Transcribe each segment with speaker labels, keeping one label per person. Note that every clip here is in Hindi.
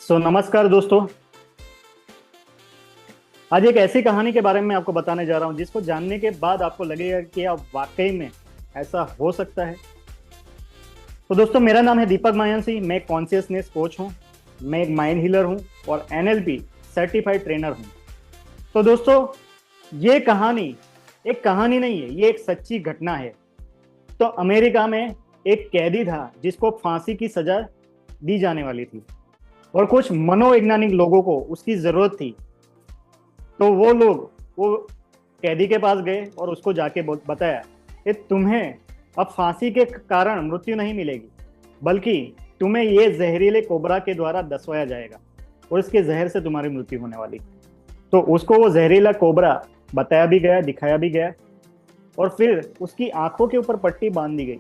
Speaker 1: नमस्कार दोस्तों। आज एक ऐसी कहानी के बारे में आपको बताने जा रहा हूँ जिसको जानने के बाद आपको लगेगा कि अब वाकई में ऐसा हो सकता है। तो दोस्तों, मेरा नाम है दीपक मायांसी। मैं एक कॉन्शियसनेस कोच हूँ, मैं एक माइंड हीलर हूँ और एनएलपी सर्टिफाइड ट्रेनर हूँ। तो दोस्तों, ये कहानी एक कहानी नहीं है, ये एक सच्ची घटना है। तो अमेरिका में एक कैदी था जिसको फांसी की सजा दी जाने वाली थी और कुछ मनोवैज्ञानिक लोगों को उसकी जरूरत थी। तो वो कैदी के पास गए और उसको जाके बताया कि तुम्हें अब फांसी के कारण मृत्यु नहीं मिलेगी, बल्कि तुम्हें ये जहरीले कोबरा के द्वारा दसवाया जाएगा और इसके जहर से तुम्हारी मृत्यु होने वाली। तो उसको वो जहरीला कोबरा बताया भी गया, दिखाया भी गया और फिर उसकी आंखों के ऊपर पट्टी बांध दी गई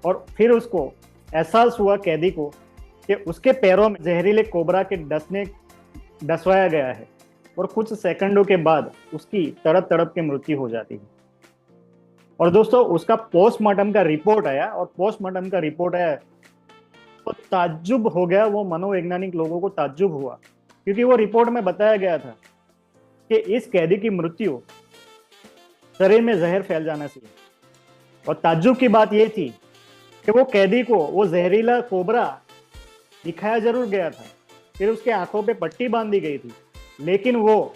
Speaker 1: और फिर उसको एहसास हुआ कैदी को कि उसके पैरों में जहरीले कोबरा के डसवाया गया है और कुछ सेकंडों के बाद उसकी तड़प तड़प के मृत्यु हो जाती है। और दोस्तों, उसका पोस्टमार्टम का रिपोर्ट आया तो ताज्जुब हो गया। वो मनोवैज्ञानिक लोगों को ताज्जुब हुआ क्योंकि वो रिपोर्ट में बताया गया था कि इस कैदी की मृत्यु शरीर में जहर फैल जाने से। और ताज्जुब की बात यह थी कि वो कैदी को वो जहरीला कोबरा दिखाया जरूर गया था, फिर उसके आंखों पे पट्टी बांध दी गई थी, लेकिन वो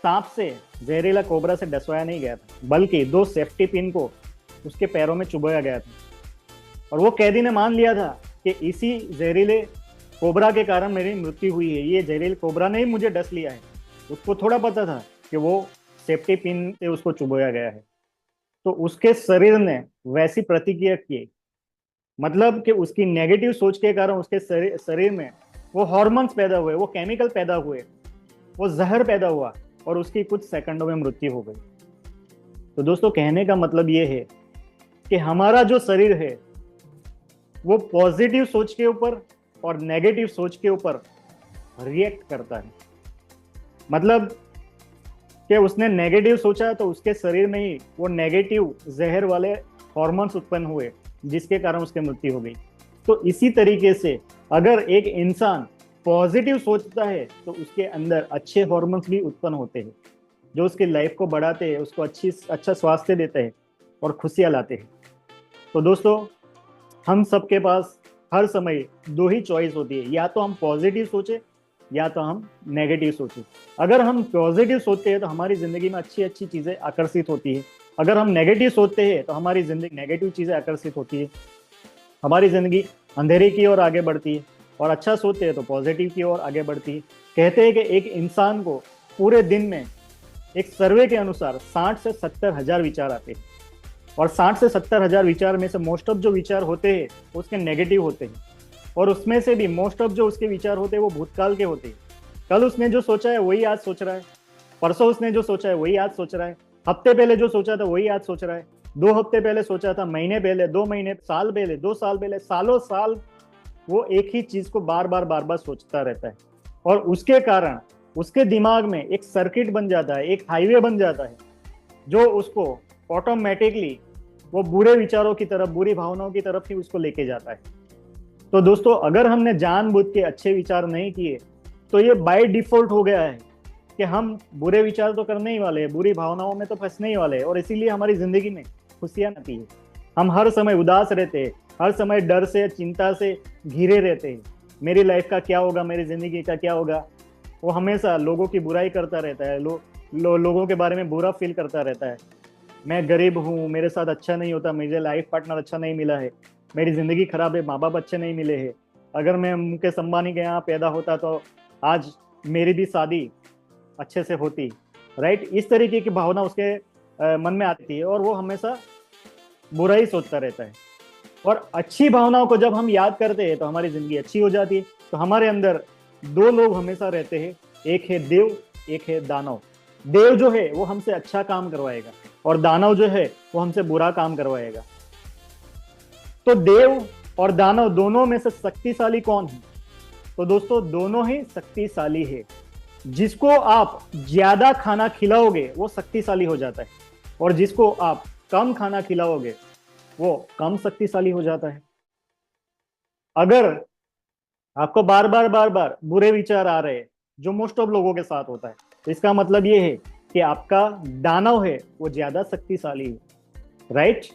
Speaker 1: सांप से, जहरीला कोबरा से डसवाया नहीं गया था, बल्कि दो सेफ्टी पिन को उसके पैरों में चुभोया गया था। और वो कैदी ने मान लिया था कि इसी जहरीले कोबरा के कारण मेरी मृत्यु हुई है, ये जहरीले कोबरा ने ही मुझे डस लिया है। उसको थोड़ा पता था कि वो सेफ्टी पिन से उसको चुभोया गया है। तो उसके शरीर ने वैसी प्रतिक्रिया की, मतलब कि उसकी नेगेटिव सोच के कारण उसके शरीर में वो हार्मोन्स पैदा हुए, वो केमिकल पैदा हुए, वो जहर पैदा हुआ और उसकी कुछ सेकंडों में मृत्यु हो गई। तो दोस्तों, कहने का मतलब ये है कि हमारा जो शरीर है वो पॉजिटिव सोच के ऊपर और नेगेटिव सोच के ऊपर रिएक्ट करता है। मतलब कि उसने नेगेटिव सोचा तो उसके शरीर में ही वो नेगेटिव जहर वाले हार्मोन्स उत्पन्न हुए जिसके कारण उसकी मृत्यु हो गई। तो इसी तरीके से अगर एक इंसान पॉजिटिव सोचता है तो उसके अंदर अच्छे हार्मोन्स भी उत्पन्न होते हैं जो उसकी लाइफ को बढ़ाते हैं, उसको अच्छा स्वास्थ्य देते हैं और खुशियां लाते हैं। तो दोस्तों, हम सबके पास हर समय दो ही चॉइस होती है, या तो हम पॉजिटिव सोचे या तो हम नेगेटिव सोचे। अगर हम पॉजिटिव सोचते हैं तो हमारी जिंदगी में अच्छी अच्छी चीजें आकर्षित होती है। अगर हम नेगेटिव सोचते हैं तो हमारी जिंदगी नेगेटिव चीजें आकर्षित होती है, हमारी जिंदगी अंधेरे की ओर आगे बढ़ती है। और अच्छा सोचते हैं तो पॉजिटिव की ओर आगे बढ़ती है। कहते हैं कि एक इंसान को पूरे दिन में एक सर्वे के अनुसार 60 से 70 हजार विचार आते हैं और 60 से 70 हजार विचार में से मोस्ट ऑफ जो विचार होते हैं उसके नेगेटिव होते हैं और उसमें से भी मोस्ट ऑफ जो उसके विचार होते हैं वो भूतकाल के होते हैं। कल उसने जो सोचा है वही आज सोच रहा है, परसों उसने जो सोचा है वही आज सोच रहा है, हफ्ते पहले जो सोचा था वही आज सोच रहा है, 2 हफ्ते पहले सोचा था, महीने पहले, 2 महीने, साल पहले, 2 साल पहले, सालों साल वो एक ही चीज को बार बार सोचता रहता है। और उसके कारण उसके दिमाग में एक सर्किट बन जाता है, एक हाईवे बन जाता है जो उसको ऑटोमेटिकली वो बुरे विचारों की तरफ, बुरी भावनाओं की तरफ ही उसको लेके जाता है। तो दोस्तों, अगर हमने जानबूझ के अच्छे विचार नहीं किए तो ये बाय डिफॉल्ट हो गया है कि हम बुरे विचार तो करने ही वाले हैं, बुरी भावनाओं में तो फंसने ही वाले हैं और इसीलिए हमारी जिंदगी में खुशियां आती है। हम हर समय उदास रहते हैं, हर समय डर से, चिंता से घिरे रहते हैं। मेरी लाइफ का क्या होगा, मेरी जिंदगी का क्या होगा। वो हमेशा लोगों की बुराई करता रहता है, लोगों के बारे में बुरा फील करता रहता है। मैं गरीब हूँ, मेरे साथ अच्छा नहीं होता, मुझे लाइफ पार्टनर अच्छा नहीं मिला है, मेरी जिंदगी खराब है, माँ बाप अच्छे नहीं मिले हैं, अगर मैं मुकेश अंबानी के यहाँ पैदा होता तो आज मेरी भी शादी अच्छे से होती। राइट, इस तरीके की भावना उसके मन में आती है और वो हमेशा बुरा ही सोचता रहता है। और अच्छी भावनाओं को जब हम याद करते हैं तो हमारी जिंदगी अच्छी हो जाती है। तो हमारे अंदर दो लोग हमेशा रहते हैं, एक है देव, एक है दानव। देव जो है वो हमसे अच्छा काम करवाएगा और दानव जो है वो हमसे बुरा काम करवाएगा। तो देव और दानव दोनों में से शक्तिशाली कौन है? तो दोस्तों, दोनों ही शक्तिशाली है। जिसको आप ज्यादा खाना खिलाओगे वो शक्तिशाली हो जाता है और जिसको आप कम खाना खिलाओगे वो कम शक्तिशाली हो जाता है। अगर आपको बार बार बुरे विचार आ रहे हैं, जो मोस्ट ऑफ लोगों के साथ होता है, तो इसका मतलब ये है कि आपका दानव है वो ज्यादा शक्तिशाली है, राइट।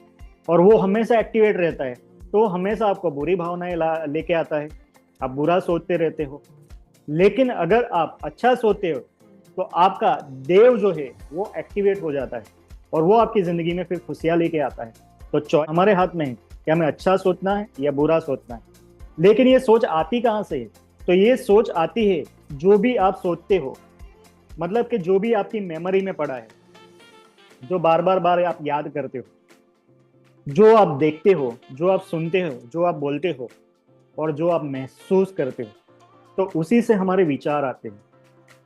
Speaker 1: और वो हमेशा एक्टिवेट रहता है, तो हमेशा आपको बुरी भावनाएं लेके आता है, आप बुरा सोचते रहते हो। लेकिन अगर आप अच्छा सोचते हो तो आपका देव जो है वो एक्टिवेट हो जाता है, और वो आपकी जिंदगी में फिर खुशियां लेके आता है। तो चॉइस हमारे हाथ में है कि हमें अच्छा सोचना है या बुरा सोचना है। लेकिन ये सोच आती कहाँ से है? तो ये सोच आती है जो भी आप सोचते हो, मतलब कि जो भी आपकी मेमोरी में पड़ा है, जो बार बार आप याद करते हो, जो आप देखते हो, जो आप सुनते हो, जो आप बोलते हो, और जो आप महसूस करते हो, तो उसी से हमारे विचार आते हैं।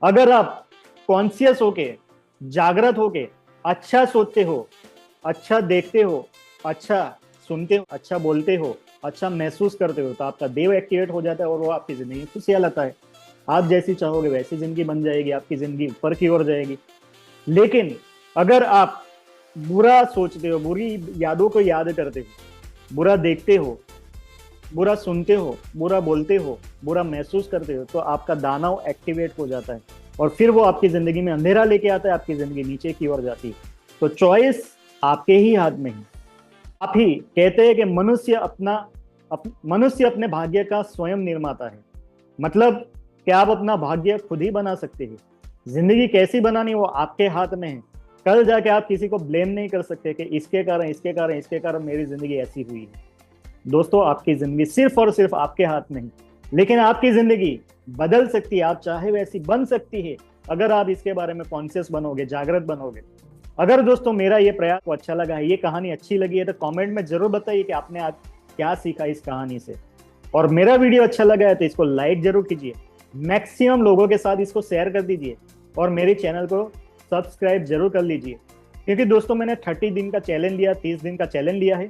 Speaker 1: अगर आप कॉन्शियस होके, जागृत होके अच्छा सोचते हो, अच्छा देखते हो, अच्छा सुनते हो, अच्छा बोलते हो, अच्छा महसूस करते हो, तो आपका देव एक्टिवेट हो जाता है और वो आपकी जिंदगी में खुशियां लाता है। आप जैसी चाहोगे वैसी जिंदगी बन जाएगी, आपकी जिंदगी ऊपर की ओर जाएगी। लेकिन अगर आप बुरा सोचते हो, बुरी यादों को याद करते हो, बुरा देखते हो, बुरा सुनते हो, बुरा बोलते हो, बुरा महसूस करते हो, तो आपका दानव एक्टिवेट हो जाता है, और फिर वो आपकी जिंदगी में अंधेरा लेके आता है, आपकी जिंदगी नीचे की ओर जाती है। तो चॉइस आपके ही हाथ में है। आप ही कहते हैं कि मनुष्य अपने भाग्य का स्वयं निर्माता है। मतलब कि आप अपना भाग्य खुद ही बना सकते हैं। जिंदगी कैसी बनानी वो आपके हाथ में है। कल जाके आप किसी को ब्लेम नहीं कर सकते कि इसके कारण मेरी जिंदगी ऐसी हुई है। दोस्तों, आपकी जिंदगी सिर्फ और सिर्फ आपके हाथ में है। लेकिन आपकी जिंदगी बदल सकती है, आप चाहे वैसी बन सकती है, अगर आप इसके बारे में कॉन्शियस बनोगे, जागृत बनोगे। अगर दोस्तों मेरा ये प्रयास को अच्छा लगा है, ये कहानी अच्छी लगी है, तो कमेंट में जरूर बताइए कि आपने आज क्या सीखा इस कहानी से। और मेरा वीडियो अच्छा लगा है तो इसको लाइक जरूर कीजिए, मैक्सिमम लोगों के साथ इसको शेयर कर दीजिए, और मेरे चैनल को सब्सक्राइब जरूर कर लीजिए। क्योंकि दोस्तों मैंने 30 दिन का चैलेंज लिया, 30 दिन का चैलेंज लिया है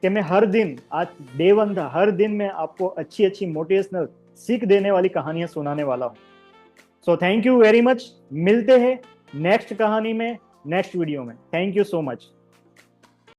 Speaker 1: कि मैं हर दिन, आज डे 1 था, हर दिन मैं आपको अच्छी अच्छी मोटिवेशनल सीख देने वाली कहानियां सुनाने वाला हूं। So thank you very much. मिलते हैं नेक्स्ट कहानी में, नेक्स्ट वीडियो में। Thank you so much.